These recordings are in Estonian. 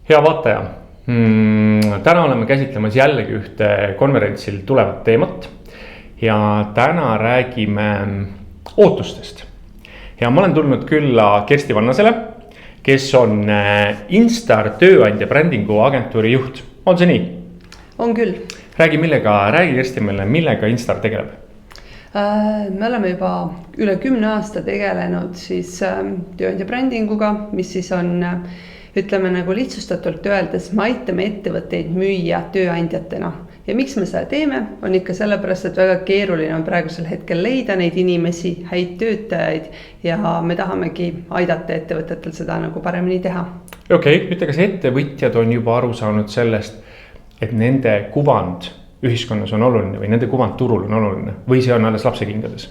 hea vaataja, täna oleme käsitlemas jällegi ühte konverentsil tulevat teemat ja täna räägime ootustest. Ja ma olen tulnud külla Kersti Vannasele, kes on Instar tööandja brändingu agentuuri juht. On see nii? On küll. Räägi Kersti meile, millega Instar tegeleb? Me oleme juba üle 10 aasta tegelenud siis tööandja brändinguga, mis siis on, ütleme nagu lihtsustatult öeldes, me aitame ettevõtteid müüa tööandjatena. Ja miks me seda teeme, on ikka sellepärast, et väga keeruline on praegusel hetkel leida neid inimesi, häid töötajaid ja me tahamegi aidata ettevõtetel seda nagu paremini teha. Okei, ütle, kas ettevõtjad on juba aru saanud sellest, et nende kuvand ühiskonnas on oluline või nende kuvand turul on oluline või see on alles lapsekingades?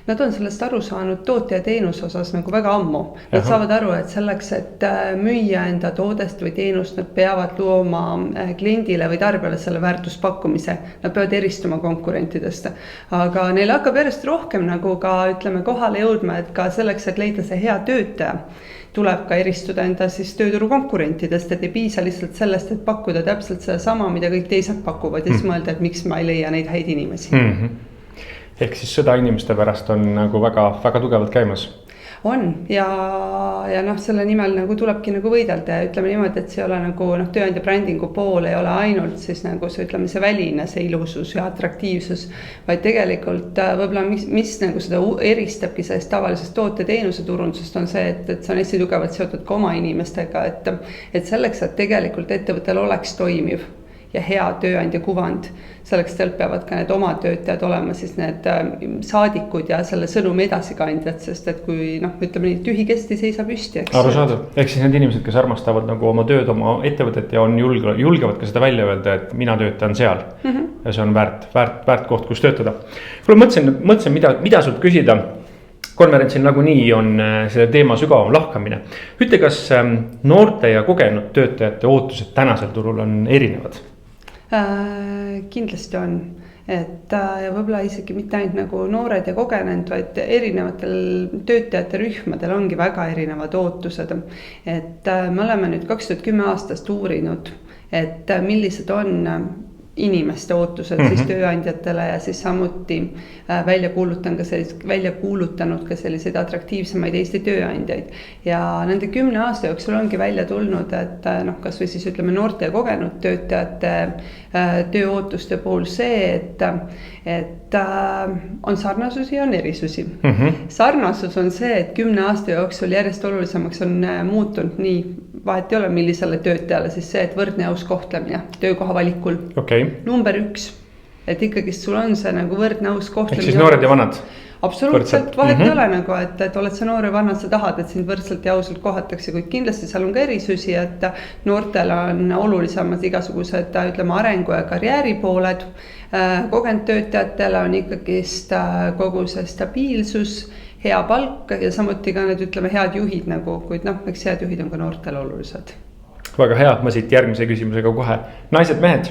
Nad on sellest aru saanud toote ja teenuse osas nagu väga ammu. Nad saavad aru, et selleks, et müüa enda toodest või teenust, nad peavad looma kliendile või tarbijale selle väärtuspakkumise. Nad peavad eristuma konkurentidest. Aga neil hakkab järjest rohkem nagu ka ütleme kohale jõudma, et ka selleks, et leida see hea töötaja, tuleb ka eristuda enda siis tööturu konkurentidest, et ei piisa lihtsalt sellest, et pakkuda täpselt seda sama, mida kõik teised pakuvad ja siis mõelda, et miks ma ei leia neid häid inimesi. Ehk siis sõda inimeste pärast on nagu väga tugevalt käimas. On ja selle nimel nagu tulebki nagu võidelda ja ütleme niimoodi, et see ei ole nagu tööandja brändingu pool ei ole ainult siis nagu see, ütleme see väline, see ilusus ja atraktiivsus, vaid tegelikult võibolla mis nagu seda eristabki sellest tavalisest toote teenuse turundusest on see, et see on hästi tugevalt seotud ka oma inimestega, et selleks, et tegelikult ettevõttel oleks toimiv ja hea tööandja kuvand, selleks peavad ka need oma töötajad olema siis need saadikud ja selle sõnumi edasikandjad, sest et kui ütleme nii, tühi kesti seisa püsti. Arusaadav, ehk siis need inimesed, kes armastavad nagu oma tööd, oma ettevõtet ja on julgevad ka seda välja öelda, et mina töötan seal ja see on väärt koht, kus töötada. Kuule, mõtlesin mida sult küsida. Konverentsil nagunii on selle teema sügavam lahkamine. Ütle, kas noorte ja kogenud töötajate ootused tänasel turul on erinevad? Kindlasti on, et võib-olla isegi mitte ainult nagu noored ja kogenenud, vaid erinevatel töötajate rühmadel ongi väga erinevad ootused. Et me oleme nüüd 2010 aastast uurinud, et millised on inimeste ootused siis tööandjatele ja siis samuti välja kuulutanud ka selliseid atraktiivsemaid Eesti tööandjaid. Ja nende 10 aasta jooksul ongi välja tulnud, et kas või siis ütleme noorte ja kogenud töötajate tööootuste puhul see, et on sarnasusi ja on erisusi. Sarnasus on see, et 10 aasta jooksul järjest olulisemaks on muutunud nii vahet ei ole, millisele töötajale siis see, et võrdne aus kohtlemine töökoha valikul. Number 1, et ikkagi sul on see nagu võrdne aus kohtlemine. Ehk siis noored ja vanad? Absoluutselt, vahet ei ole nagu, et oled sa noor ja vanad, sa tahad, et sind võrdselt ja ausalt kohatakse, kuid kindlasti seal on ka erisusi, et noortel on olulisemad igasugused, ütleme, arengu ja karjääri pooled. Kogenud töötajatele on ikkagist kogu see stabiilsus, hea palk ja samuti ka need, ütleme, head juhid nagu, kuid eks head juhid on ka noortel olulised. Väga hea, ma siit järgmise küsimusega kohe. Naised, mehed?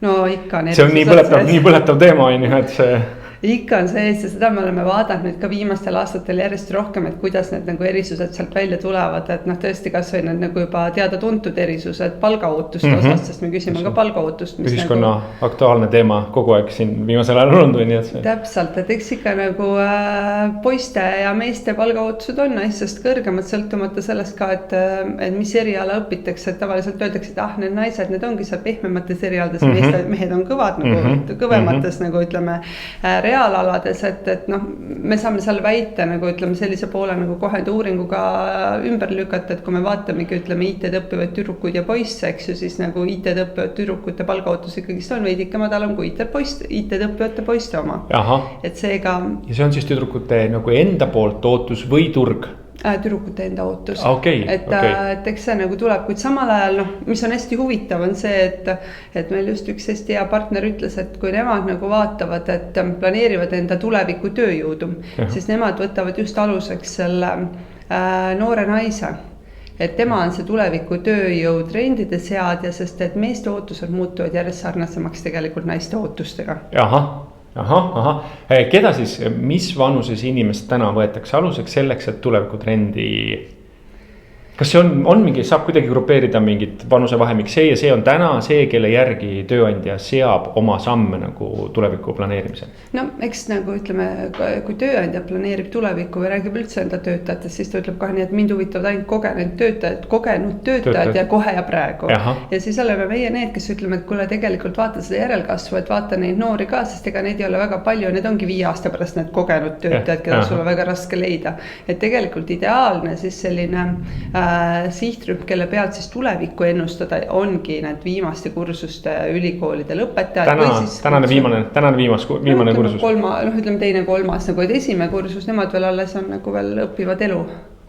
No ikka. See on nii põletav teema, et see... Ikka on see, ja seda me oleme vaadanud nüüd ka viimastel aastatel järjest rohkem, et kuidas need nagu erisused sealt välja tulevad, et tõesti kas või need nagu juba teada tuntud erisused palgaootuste osas, sest me küsime ka palgaootust. Ühiskonna aktuaalne teema kogu aeg siin viimasel ajal on või nii, et see... Täpselt, et eks ikka nagu poiste ja meeste palgaootused on naistest kõrgemad sõltumata sellest ka, et mis eriala õpitakse, et tavaliselt öeldakse, et need naised, need ongi seal pehmemates erialades, mehed on kõvad nagu kõvemates nagu ütleme reaalalades, et me saame seal väita nagu ütleme sellise poole nagu kohe uuringuga ümber lükata, et kui me vaatamegi ütleme IT-d õppivaid tüdrukuid ja poisse, eks ju, siis nagu IT-d õppivad tüdrukute palgaootus ikkagi on veidike madalam kui IT-d õppivate poiste oma. Et seega... Ja see on siis tüdrukute nagu enda poolt ootus või turg? Tüdrukute enda ootus. Et eks see nagu tuleb, kuid samal ajal, mis on hästi huvitav, on see, et meil just üks hästi hea partner ütles, et kui nemad nagu vaatavad, et planeerivad enda tuleviku tööjõudu, siis nemad võtavad just aluseks selle noore naise. Et tema on see tuleviku tööjõud trendide seadja, sest et meeste ootused muutuvad järjest sarnasemaks tegelikult naiste ootustega. Keda siis, mis vanuses inimest täna võetakse aluseks selleks, et tuleviku trendi kas see on mingi, saab kuidagi grupeerida mingit vanusevahemik, see ja see on täna see, kelle järgi tööandja seab oma samme nagu tuleviku planeerimisel? No eks nagu ütleme, kui tööandja planeerib tulevikku või räägib üldse enda töötajatest, siis ta ütleb ka nii, et mind huvitavad ainult kogenud töötajad ja kohe ja praegu. Ja siis oleme meie need, kes ütleme, et kuule, tegelikult vaata seda järelkasvu, et vaata neid noori ka, sest ega neid ei ole väga palju, need ongi 5 aasta pärast need kogenud töötajad, keda sul on väga raske leida. Et tegelikult ideaalne siis selline sihtrühm, kelle pealt siis tulevikku ennustada, ongi need viimaste kursuste ülikoolide lõpetajad. Tänane viimane kursus. Ütleme teine, kolmas, nagu et esimene kursus, nemad veel alles on nagu veel õppivad elu.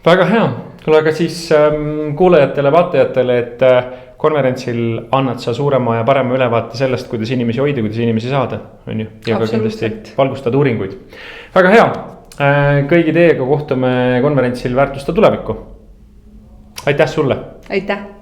Väga hea, kuule, aga siis kuulajatele, vaatajatele, et konverentsil annad sa suurema ja parema ülevaate sellest, kuidas inimesi hoida, kuidas inimesi saada, on ju? Ja ka kindlasti valgustad uuringuid. Väga hea, kõigi teiega kohtume konverentsil Väärtusta tulevikku. Aitäh sulle! Aitäh!